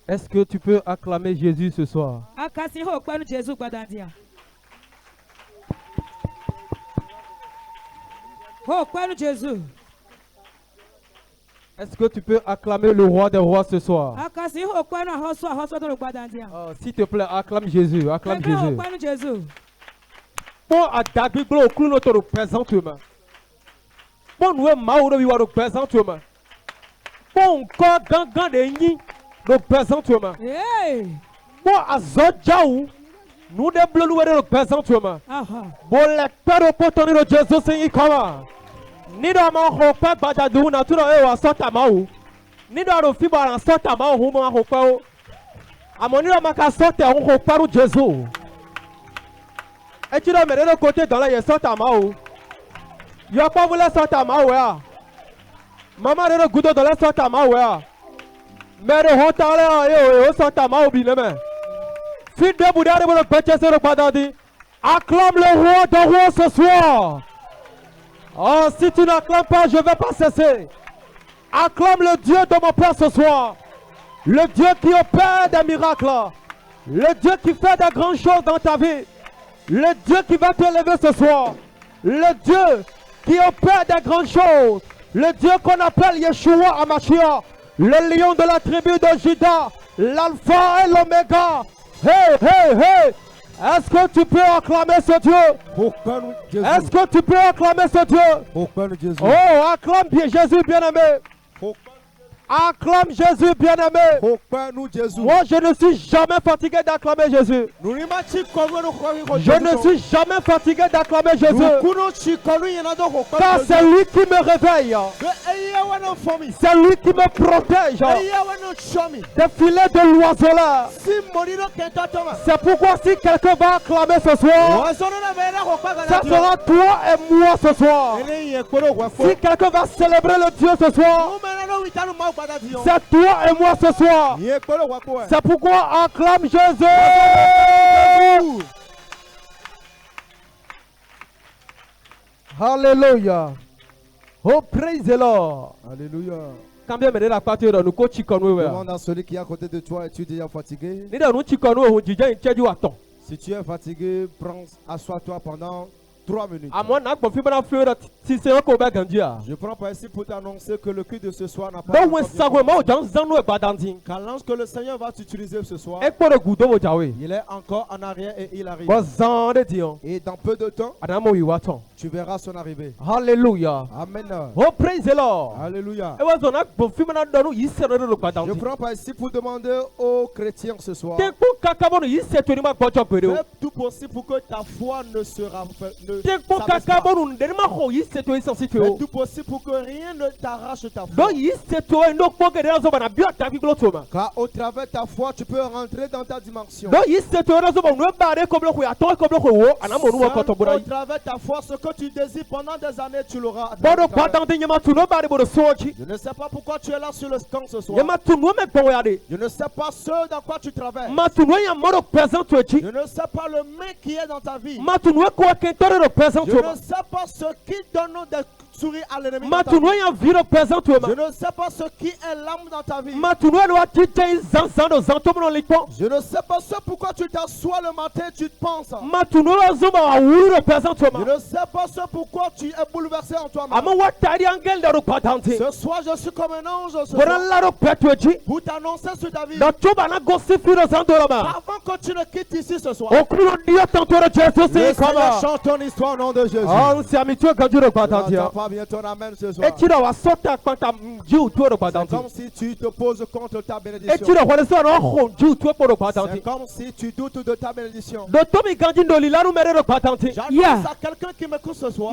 Est-ce que tu peux acclamer Jésus ce soir? Est-ce que tu peux acclamer le roi des rois ce soir? S'il te plaît, acclame Jésus. Acclame Jésus. Bon, à Dagbiglo, au clou, notre représentement. Bon, nous sommes maouro, nous représentement. Bon, encore, gang de ni, représentement. Bon, à Zodjaou, nous développons le représentement. Bon, les pères au potonne de Jésus, c'est comment? Ni dans ma ropa badadou na tudo eu asota mau. Ni dans le fibre en sota mau rumo a ropa o. Amoni na makasota un ropa o Jésus. Et tu dois mettre le côté dans la sota mau. Yo pas voulu sota mau ya. Maman de goudo dans la sota mau ya. Mais de hotale yo sota mau bineme. Fille de Bouddha de le péché sur le badadi. Acclame le roi de roi ce soir. Oh, si tu n'acclames pas, je ne vais pas cesser. Acclame le Dieu de mon Père ce soir. Le Dieu qui opère des miracles. Le Dieu qui fait de grandes choses dans ta vie. Le Dieu qui va te lever ce soir. Le Dieu qui opère des grandes choses. Le Dieu qu'on appelle Yeshua Hamashiach. Le lion de la tribu de Juda. L'alpha et l'oméga. Hey, hey, hey. Est-ce que tu peux acclamer ce Dieu? Est-ce que tu peux acclamer ce Dieu? Oh, acclame bien Jésus bien-aimé. Acclame Jésus bien-aimé. Moi, je ne suis jamais fatigué d'acclamer Jésus. Je ne suis jamais fatigué d'acclamer Jésus. Car c'est lui qui me réveille. C'est lui qui me protège des filets de l'oiseau là. C'est pourquoi si quelqu'un va acclamer ce soir, ça sera toi et moi ce soir. Si quelqu'un va célébrer le Dieu ce soir, c'est toi et moi ce soir. C'est pourquoi acclame Jésus. Alléluia. Oh, praise the Lord. Alléluia. Combien me la partie de nous coach demande à celui qui est à côté de toi, es-tu déjà fatigué? Si tu es fatigué, assois-toi pendant 3 minutes. Je prends par ici pour t'annoncer que le culte de ce soir n'a pas car lorsque le Seigneur va t'utiliser ce soir, il est encore en arrière et il arrive. Et dans peu de temps, tu verras son arrivée. Alléluia. Amen. Oh, praise the Lord. Alléluia. Je prends par ici pour demander aux chrétiens ce soir. Fais tout possible pour que ta foi ne sera Fais tout possible pour que rien ne t'arrache ta foi. Car au travers de ta foi, tu peux rentrer dans ta dimension. Au travers de ta foi, ce que tu désires pendant des années, tu l'auras. Je ne sais pas pourquoi tu es là sur le camp ce soir. Je ne sais pas ce dans quoi tu traverses. Je ne sais pas le mec qui est dans ta vie. Je ne sais pas ce qui donne des souris à l'ennemi. Je ne sais pas ce qui est l'âme dans ta vie. Je ne sais pas ce pourquoi tu t'assois le matin et tu te penses. Je ne sais pas ce pourquoi tu es bouleversé en toi-même. Ce soir, je suis comme un ange pour t'annoncer sur ta vie. Avant que tu ne quittes ici ce soir, le Seigneur chante ton histoire au nom de Jésus. pas bien ton amen ce soir. C'est comme si tu te poses contre ta bénédiction. C'est comme si tu doutes de ta bénédiction. J'annonce à quelqu'un qui m'écoute ce soir.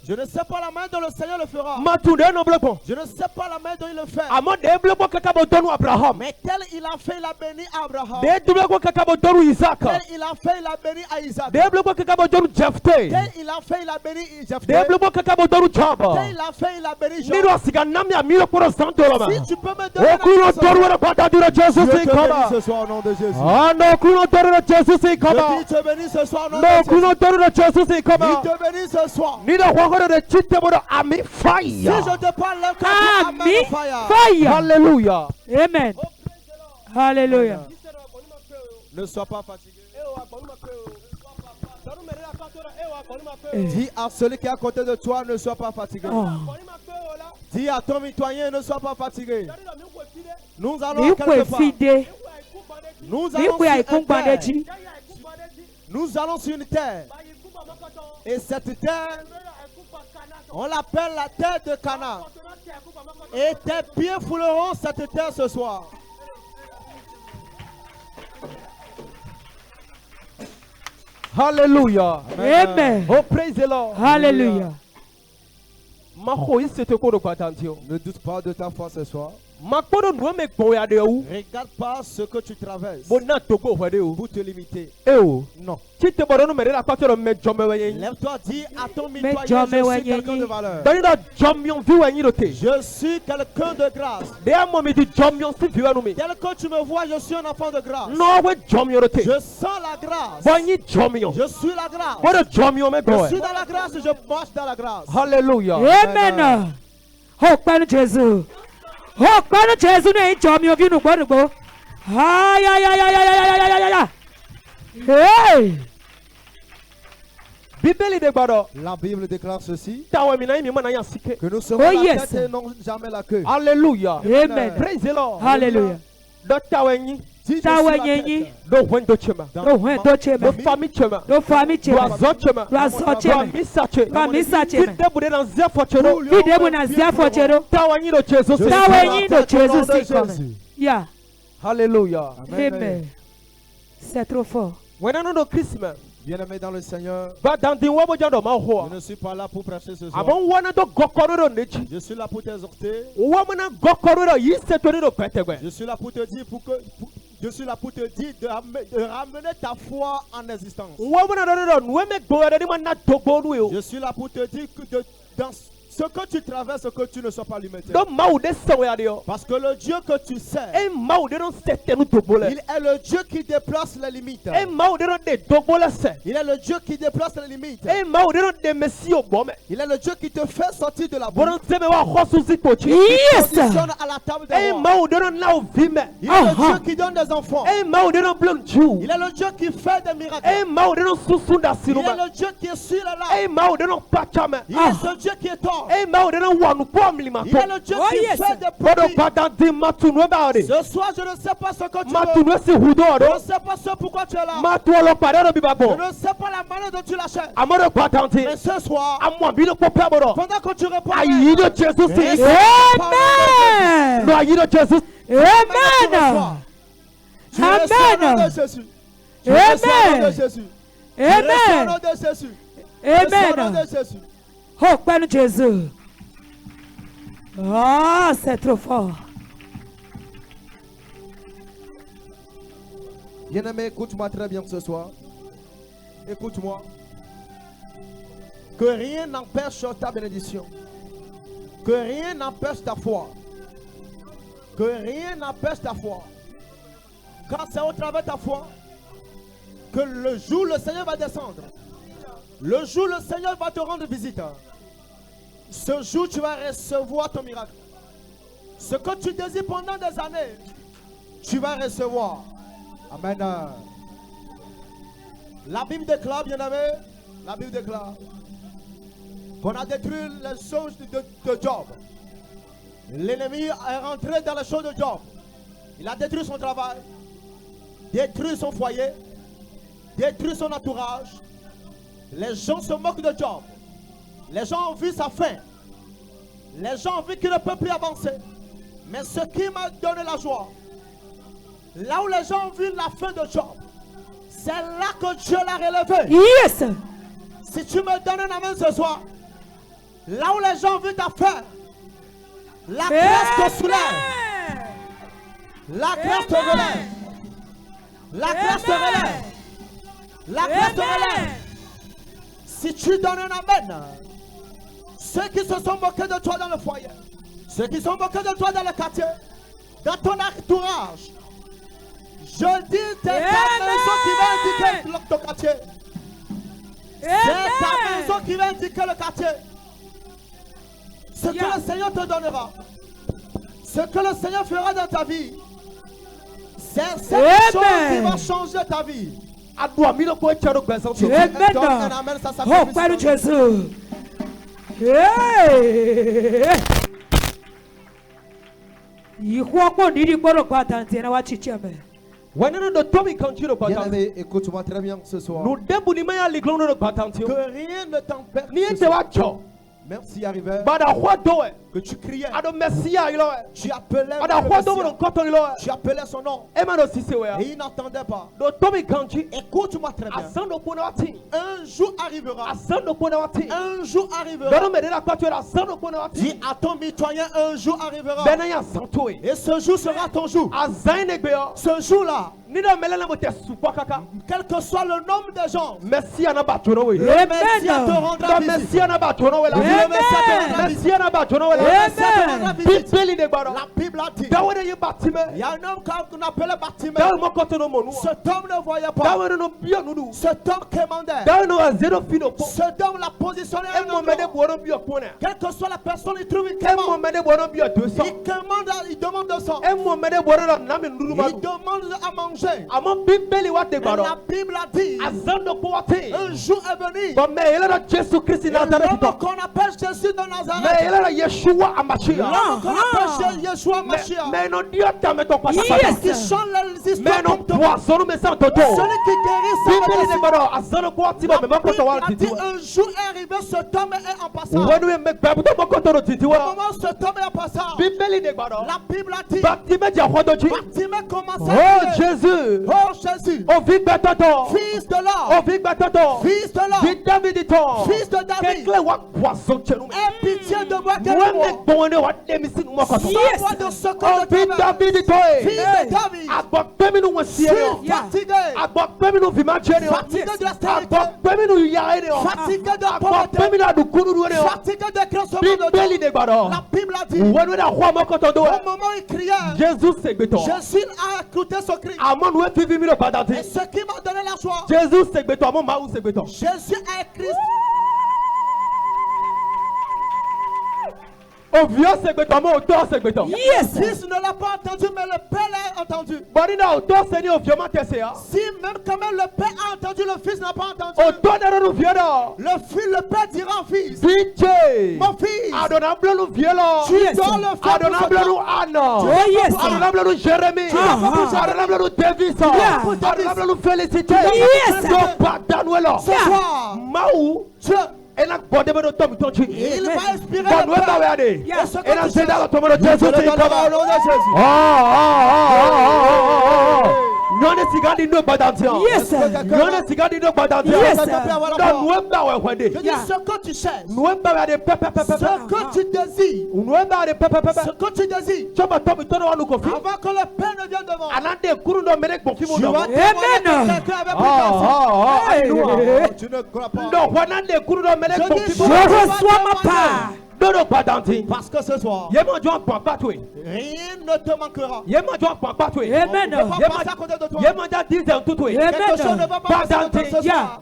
Je ne sais pas la main dont le Seigneur le fera. Je ne sais pas la main dont il le fait. Mais tel il a fait, il a béni Abraham. Tel il a fait, il a béni à Isaac. Tel il a fait, il a béni Jephthé. Tel il a fait, il a béni Job. Si tu peux me donner je te bénis ce soir au nom de Jésus. Je te bénis ce soir au nom de Jésus. Il te bénis ce soir. Si je te parle, Amen. Fire. Hallelujah. Amen. Hallelujah. Ne sois pas fatigué. Dis à celui qui est à côté de toi, ne sois pas fatigué. Dis à ton mitoyen, ne sois pas fatigué. Nous allons à quelque part. Nous allons sur une terre. Nous allons sur une terre. Et cette terre, on l'appelle la terre de Canaan. Et tes pieds fouleront cette terre ce soir. Hallelujah. Amen. Oh, praise the Lord. Hallelujah. Ne doute pas de ta foi ce soir. Regarde pas ce que tu traverses pour te limiter. Non. Lève-toi, dis à ton mitoyen, je suis quelqu'un de valeur. Je suis quelqu'un de grâce. Tel que tu me vois, je suis un enfant de grâce. Je sens la grâce. Je suis la grâce. Je suis dans la grâce, je marche dans la grâce. Hallelujah. Amen. Oh, Père Jésus. Oh, Père Jésus, ne jommi ovi nu gbo gbo. Ay. Hey. La Bible déclare ceci, que nous serons la tête et non jamais la queue. Hallelujah. Amen. Praise the Lord. Hallelujah. Dis, Ta je suis la wenyenyi. tête. Do hwen do chema. Do fami chema. Do azo chema. Do misa chema. Videbu na ziafo chero. Ta wenyi do Jésus si comme. Yeah. Hallelujah. Amen. C'est trop fort. Bien-aimé dans le Seigneur, je je ne suis pas là pour prêcher ce soir. Je suis là pour t'exhorter. Je suis là pour te dire je suis là pour te dire de ramener ta foi en existence. Je suis là pour te dire que dans ce que tu traverses, que tu ne sois pas limité. Parce que le Dieu que tu sers, il est le Dieu qui déplace les limites. Il est le Dieu qui déplace les limites. Il est le Dieu qui te fait sortir de la boue. Yes. Il positionne à la table des rois. Il est le Dieu qui donne des enfants. Il est le Dieu qui fait des miracles. Il est le Dieu qui est sur la larme. Il est ce Dieu qui est tort. Il est le Dieu qui fait des prodiges. Ce soir, je ne sais pas ce que tu veux. Je ne sais pas ce pourquoi tu es là. Je ne sais pas la manière dont tu l'achètes. Mais ce soir, pendant que tu réponds, Amen. Amen. Oh, Père Jésus. Ah, c'est trop fort. Bien-aimé, écoute-moi très bien ce soir. Écoute-moi. Que rien n'empêche ta bénédiction. Que rien n'empêche ta foi. Que rien n'empêche ta foi. Car c'est au travers de ta foi que le jour le Seigneur va descendre. Le jour le Seigneur va te rendre visite. Ce jour tu vas recevoir ton miracle. Ce que tu désires pendant des années, tu vas recevoir. Amen. La Bible déclare, bien-aimé, la Bible déclare qu'on a détruit les choses de Job. L'ennemi est rentré dans les choses de Job. Il a détruit son travail, détruit son foyer, détruit son entourage. Les gens se moquent de Job. Les gens ont vu sa fin. Les gens ont vu qu'il ne peut plus avancer. Mais ce qui m'a donné la joie, là où les gens ont vu la fin de Job, c'est là que Dieu l'a relevé. Yes. Si tu me donnes un amen ce soir, là où les gens ont vu ta fin, la grâce te soulève. La grâce te relève. La grâce te relève. La grâce te relève. Si tu donnes un amen, ceux qui se sont moqués de toi dans le foyer, ceux qui sont moqués de toi dans le quartier, dans ton entourage, je dis, c'est ta maison qui va indiquer ton quartier. C'est ta maison qui va indiquer le quartier. Ce que le Seigneur te donnera, ce que le Seigneur fera dans ta vie, c'est cette chose qui va changer ta vie. Amen. Ça s'appelle. Oh, Père Jésus. Bien-aimé, écoute-moi très bien ce soir. Que rien ne t'empêche. Même s'il y arrivait que tu criais, tu appelais, tu appelais son nom et il n'entendait pas. Écoute-moi très bien. Un jour arrivera. Un jour arrivera. Dis à ton mitoyen, un jour arrivera. Et ce jour sera ton jour. Ce jour-là, quel que soit le nombre de gens, le Messie te rendra visite. La Bible a dit, il y a un homme qu'on appelait Bartimée. Cet homme ne voyait pas. Cet homme commandait. Cet homme l'a positionné à un endroit. Quelle que soit la personne, il trouve une commande. Il demande 200. Il demande à manger. Et la Bible a dit, un jour est venu, l'homme qu'on appelle Jésus de Nazareth, l'homme qu'on appelle Yeshua Mashiach, celui qui chante les histoires comme toi, celui qui guérit sans médecine. La Bible a dit, un jour est arrivé, cet homme est en passage. Au moment où cet homme est en passage, la Bible a dit, Bartimée commence à crier, oh Jésus, fils de l'homme, fils de l'homme, fils de David, aie pitié de moi, sors-moi de ce que je traverse. Fils de David, je suis fatigué, fatigué de la stérilité, fatigué de la pauvreté, fatigué de crassement de Dieu. La Bible a dit, au moment où il criait, Jésus a écouté son cri. Et ce qui m'a donné la joie, Jésus a écrit. Yes. Le Fils ne l'a pas entendu, mais le Père l'a entendu. Si même quand même le Père a entendu, le Fils n'a pas entendu. Le Père dira au Fils, mon Fils, tu dois le faire il va inspirer le Père. Ce que tu cherches, ce que tu désires, avant que le Père ne vienne devant, tu vas tu ne crois pas. Je reçois ma part. Parce que ce soir, rien ne te manquera. Amen. On ne va pas passer à côté de toi. Quelque chose ne va pas passer à côté de ce soir.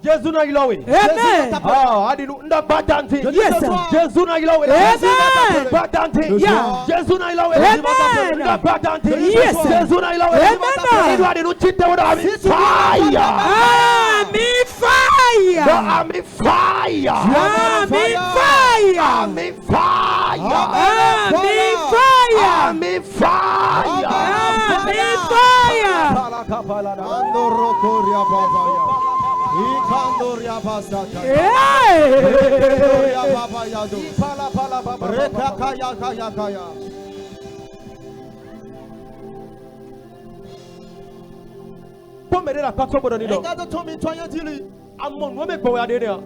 Regarde ton mitoyen, dis-lui.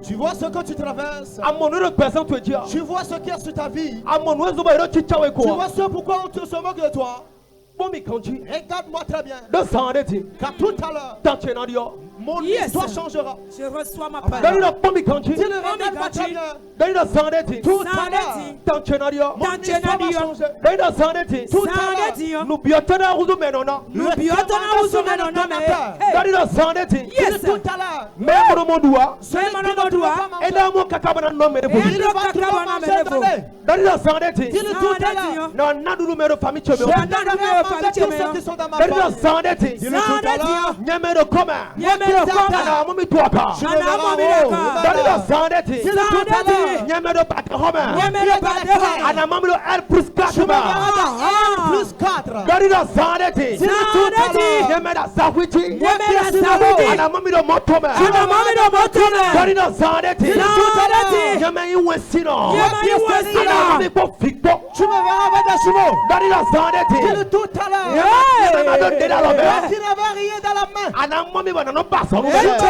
Tu vois ce que tu traverses. Tu vois ce qu'il y a sur ta vie. Tu vois ce pourquoi on se moque de toi. Regarde-moi très bien. Car tout à l'heure, mon histoire changera. Je reçois ma parole. Dis-le, regarde-moi très bien. Tout à l'heure, mon histoire va changer. Tout à l'heure, Nous tout à l'heure, celui qui ne doit pas manger, il ne va pas manger. Dis-le tout à l'heure, je donnerai à manger tous ceux qui sont dans ma famille. Dis-le tout à l'heure, je ne verrai pas. Dis-le tout à l'heure, je me verrai plus 4. Dis-le tout à tu me verras avec des jumeaux. Dis-le tout à l'heure. Qui n'avait rien dans la main. Tu me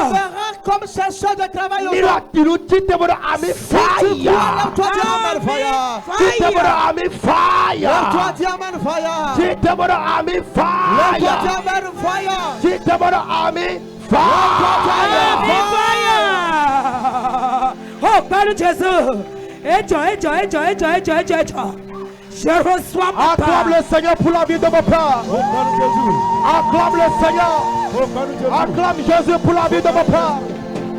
verras comme chercheur de travail au monde. Si tu crois, lève-toi, dis Amen, fire. Lève-toi, dis Amen, fire. Lève-toi, dis Amen, fire. Oh, Père Jésus. Je reçois ma part. Acclame le Seigneur pour la vie de mon Père. Acclame le Seigneur. Acclame Jésus pour la vie de mon Père.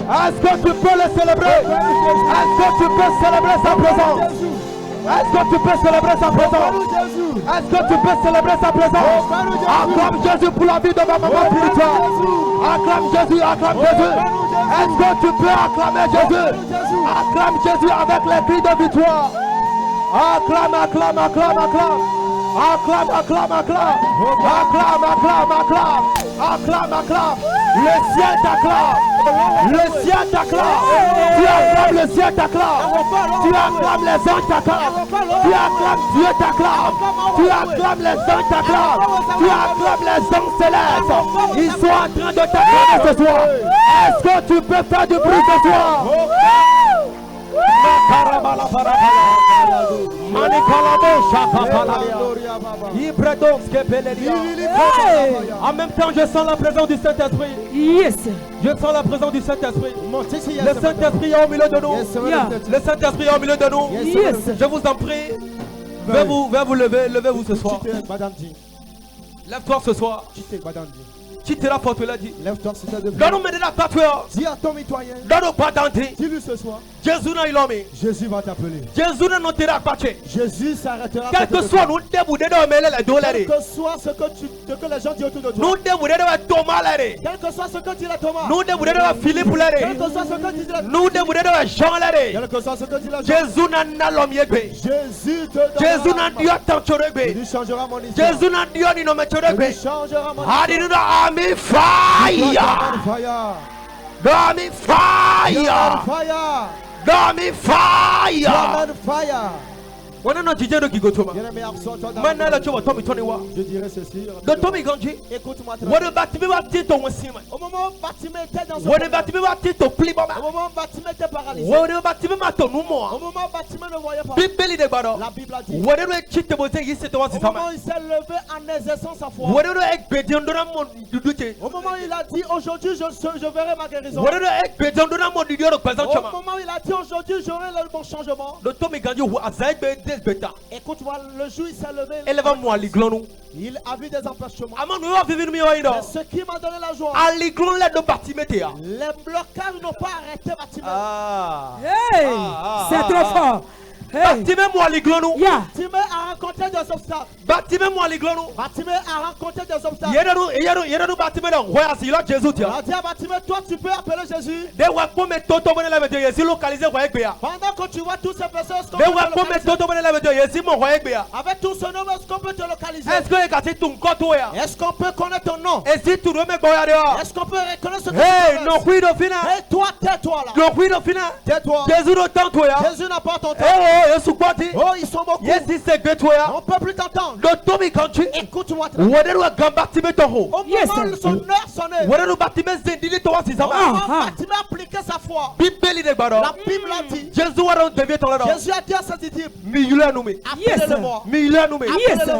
Est-ce que tu peux le célébrer? Est-ce que tu peux célébrer sa présence? Est-ce que tu peux célébrer sa présence? Est-ce que tu peux célébrer sa présence? Acclame Jésus pour la vie de ma maman spirituelle. Acclame Jésus, acclame Jésus. Est-ce que tu peux acclamer Jésus? Acclame Jésus avec les cris de victoire. Acclame, acclame, acclame, acclame. Acclame, acclame, acclame. Acclame, acclame, acclame. Acclame, acclame. Le ciel t'acclame. Le ciel t'acclame. Tu acclames, le ciel t'acclame. Tu acclames, les anges t'acclament. Tu acclames, Dieu t'acclame. Tu acclames, les anges t'acclament. Tu acclames, les anges célestes. Ils sont en train de t'acclamer ce soir. Est-ce que tu peux faire du bruit ce soir? En même temps, je sens la présence du Saint-Esprit. Yes. Je sens la présence du Saint-Esprit. Le Saint-Esprit est au milieu de nous. Le Saint-Esprit est au milieu de nous. Yes. Je vous en prie. Veuillez vous lever. Levez-vous ce soir. Lève-toi ce soir. Chitera Fortula dit. Lève-toi, s'il te plaît. Donne-nous maintenant ta tueur. Dis à ton mitoyen. Donne-nous pas d'entrée. Dis-lui ce soir. Jésus n'a ilomé. Jésus va t'appeler. Jésus n'a notera pas. Jésus s'arrêtera. Quel que soit nous débouler de mêler les dollars. Quel que soit ce que les gens disent autour de toi. Nous débouler de Thomas l'air. Quel que soit ce que dit la Thomas. Nous débouler de Philippe l'air. Quel que soit ce que dit la. Nous débouler de Jean l'air. Quel que soit ce que dit la. Jésus n'a l'homme yégbé. Jésus te donnera. Jésus n'a Dieu t'enchoré. Il changera mon histoire. Jésus n'a Dieu ni nommé choré. Il changera mon histoire. Hallelujah, amen. Fire. Amen. Fire. Amen. Fire. On a notre Dieu qui go to maintenant là tu vas tomber ton wa. Je dirais ceci. De tomber ganji. Écoute-moi très bien. Au moment où bâtiment était dans ce. Au moment où bâtiment était paralysé. Au moment où bâtiment ne voyait pas. La Bible a dit. Au moment où il s'est levé en exerçant sa foi. Au moment où il a dit aujourd'hui je verrai ma guérison. Au moment où il a dit aujourd'hui j'aurai le bon changement. Écoute-moi, le jour il s'est levé. Il a vu des empêchements. Mais ce qui m'a donné la joie, les blocages n'ont pas arrêté bâtiment. Hey, c'est trop fort. Bartimée moi l'iglonou. Bartimée a rencontré des obstacles. Bartimée moi l'iglonou. Bartimée a rencontré des obstacles. Yérenou Bartimée là ouais assis là Jésus tiens. On a dit à Bartimée, toi tu peux appeler Jésus. De wa ko me toto bone la meto Jésus localisé wa egbe ya. Pendant que tu vois tous ces personnes de wa ko me toto bone la meto Jésus mo wa egbe ya. avec tout ce nom, est-ce qu'on peut te localiser? Est-ce que ekati tu nkoto ya? Est-ce qu'on peut connaître ton nom? Et si tu remets boya de Est-ce qu'on peut reconnaître ce que hey, tu no cuido fina. Hey, toi, tais-toi là. No cuido fina. Tais-toi. Jésus no tanto ya. Jésus n'a pas ton temps. Oh, Yesu kwati. Oh, ils sont beaucoup. Yes, this is great ya. On ne peut plus t'entendre. Do tomi country. Écoute-moi. Wodero Bartimée toho. Au moment où son heure sonnait, Wodero Bartimée zendili to wasi sama. Bartimée a appliqué sa foi. Bibeli de gbaro. La Bible a dit. Jésus waron devient ton là. Jésus a dit à ses disciples. Mi yule nume. Appelez-le-moi. Mi yule nume.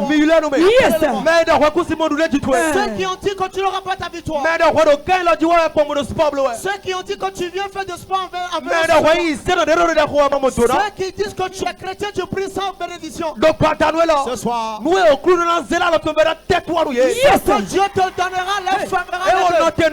Mi yule nume. Mais dans quoi si mon du tout. Ceux qui ont dit que tu n'auras pas ta victoire. Mais dans quoi quand la joie pour mon sport bleu. Ceux qui ont dit que tu viens faire de sport avec mais dans quoi il c'est dans de quoi maman toi. Ceux qui disent que tu es chrétien, tu pries sans bénédiction. Donc pardonne là. Ce soir. Nous au clou dans zela la tomber tête-toi nous. Yes. Dieu te donnera l'infirmerie. Et on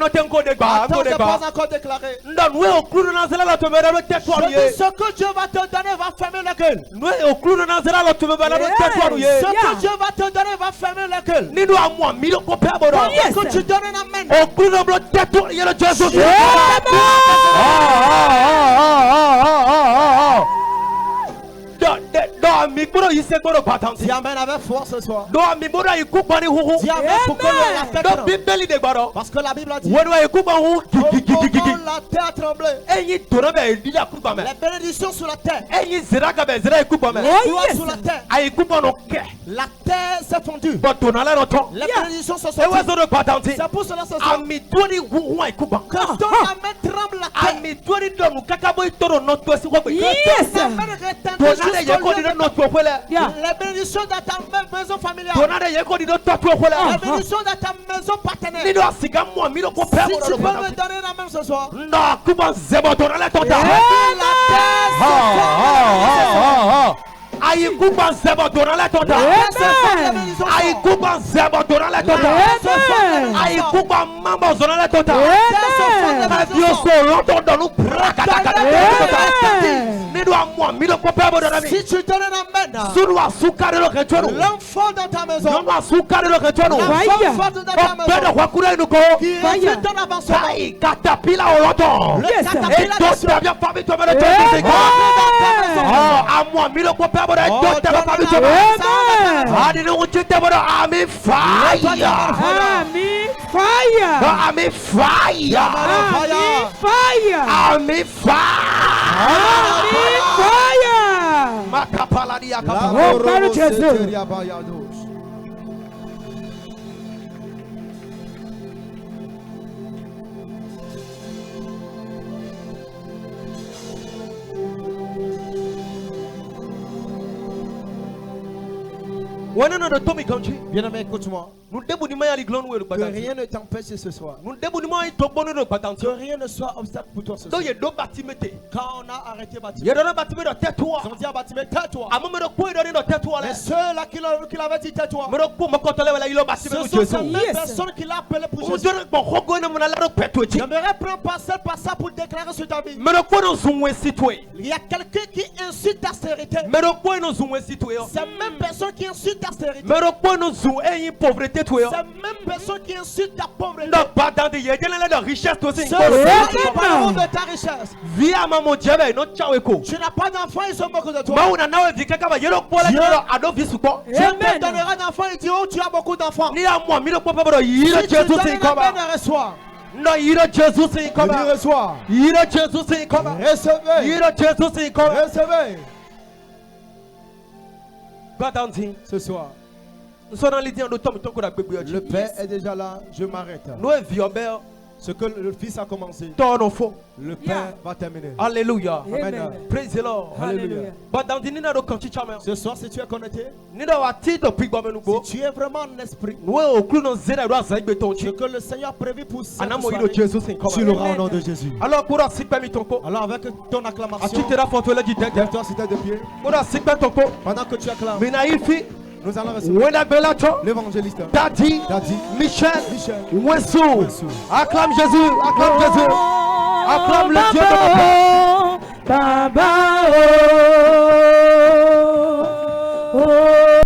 note encore des gars. Attends, c'est pas encore déclaré. Nous au clou dans zela la tomber tête-toi nous. Ce que Dieu va te donner va fermer la gueule. Nous au clou dans zela la tomber tête-toi nous. Ce que Dieu va te donner va fermer la gueule. Ni nous à moi mille copains bon. Que tu donnes un amen. Au clou dans tête-toi il y a le Jésus. Dis amen avec force ce soir. Dis amen pour que la tête tremble. Parce que la Bible a dit au moment la terre a tremblé. Les bénédictions sur la terre. Les gloires sur la terre. La terre s'est fondue. Les bénédictions se sont fondées. C'est pour cela ce soir que ton amen tremble la terre. Les bénédictions dans ta maison familiale. Les bénédictions dans ta maison partenaire. Si tu peux me donner la même ce soir. Aïe coupa zébo dans la tonda. Aïe coupa zébo dans la tonda. Aïe coupa mambo dans la tonda. Dieu se l'entend dans nous. Si tu donnes un amen, l'enfant dans ta maison, l'enfant dans ta maison, qui est ton avancement, le catapila Bien-aimé, écoute-moi. Que rien ne t'empêche ce soir. Que rien ne soit obstacle pour toi ce soir. Quand on a arrêté Bartimée, ils ont dit à Bartimée, tais-toi. Mais ceux-là qui l'avaient dit tais-toi, ce sont ces mêmes personnes qui l'ont appelé pour Jésus. J'aimerais prendre parcelle par ça pour déclarer sur ta vie. Il y a quelqu'un qui insulte ta sécurité. Ces mêmes personnes qui insultent ta sécurité. Ces mêmes personnes qui insultent ta pauvreté. Ceux qui parlent de ta richesse. Tu n'as pas d'enfant, ils sont moqués de toi. Dieu te donnera un enfant, il dit oh tu as beaucoup d'enfants. Si tu donnes un amen, reçois. Non, il a Jésus c'est comme ça. Reçois. Il a Jésus c'est comme ça. Recevez. Il a Jésus c'est comme ça. Recevez. Ce soir. Le Père est déjà là, je m'arrête. Ce que le Fils a commencé, le Père va terminer. Alléluia. Amen. Praise the Lord. Alléluia. Ce soir, si tu es connecté, si tu es vraiment en esprit, ce que le Seigneur a prévu pour cette soirée, tu l'auras au nom de Jésus. Alors avec ton acclamation, lève-toi si tu es de pied. Pendant que tu acclames, nous allons recevoir l'évangéliste Daddy Michel. Wessou. Acclame Jésus. Acclame Jésus. Acclame le Dieu de mon Père.